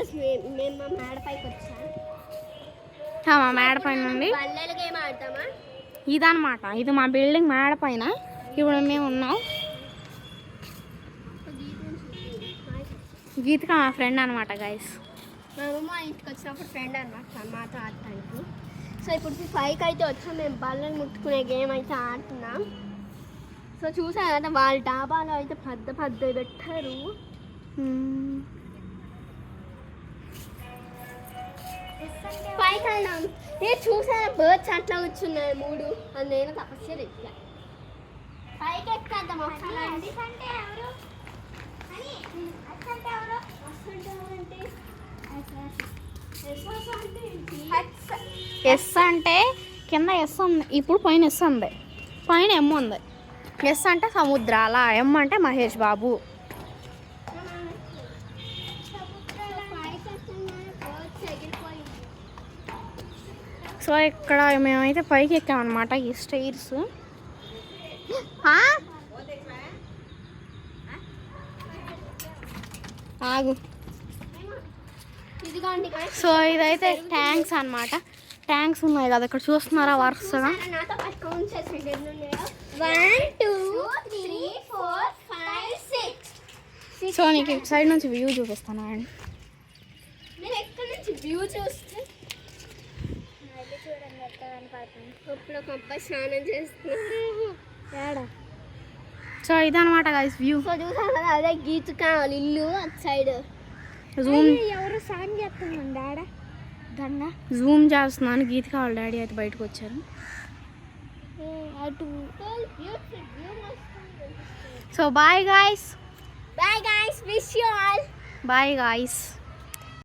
Guys మేము మా మేడ పైకి వచ్చాం. మా మేడ పైన నుండి బల్లెల గేమ్ ఆడతామా? ఇదనమాట, ఇది మా బిల్డింగ్ మేడ పైన. ఇప్పుడు మేము ఉన్నాం. గీతిక మా ఫ్రెండ్ అనమాట గైస్. మా అమ్మ ఇంటికి వచ్చినప్పుడు ఫ్రెండ్ అనమాట మాతో ఆడటానికి. సో ఇప్పుడు 5కి అయితే వచ్చాం. మేము బల్లలు ముట్టుకునే గేమ్ అయితే ఆడుతున్నాం. సో చూసారు కదా, వాళ్ళ డాబాలో అయితే పెద్ద పెద్ద పెట్టారు. పైకి వెళ్ళాం. చూసారా బర్డ్స్ అట్లా కూర్చున్నాయి 3. అది నేను తపస్సు ఎక్కా. పైకి ఎక్కేద్దాం ఒకసారి. ఎస్ అంటే కింద ఎస్ ఉంది, ఇప్పుడు పైన ఎస్ ఉంది, పైన ఎమ్ ఉంది. ఎస్ అంటే సముద్రాల, ఎమ్ అంటే మహేష్ బాబు. సో ఇక్కడ మేమైతే పైకి ఎక్కామన్నమాట, ఈ స్టైర్స్. ఆగు. సో ఇదైతే ట్యాంక్స్ అన్నమాట. ట్యాంక్స్ ఉన్నాయి కదా ఇక్కడ, చూస్తున్నారా వరుసగా. 1 2 3 4 5 6. సో నీకు ఇటు సైడ్ నుంచి వ్యూ చూపిస్తాను అండి. నేను ఎక్కడి నుంచి వ్యూ చూస్తే ఇప్పుడు ఒక అబ్బాయి స్నానం చేస్తున్నాడు. సో ఇదనమాట గైస్ వ్యూ. సో చూసాను కదా, అదే గీతుక వాళ్ళ ఇల్లు అటు సైడ్. జూమ్ ఎవరు సాంగ్ చేస్తున్నాం డాడా గంగ. జూమ్ చేస్తున్నాను. గీతిక వాళ్ళ డాడీ అయితే బయటకు వచ్చారు. అటు so bye guys. Bye guys, wish you all. Bye guys.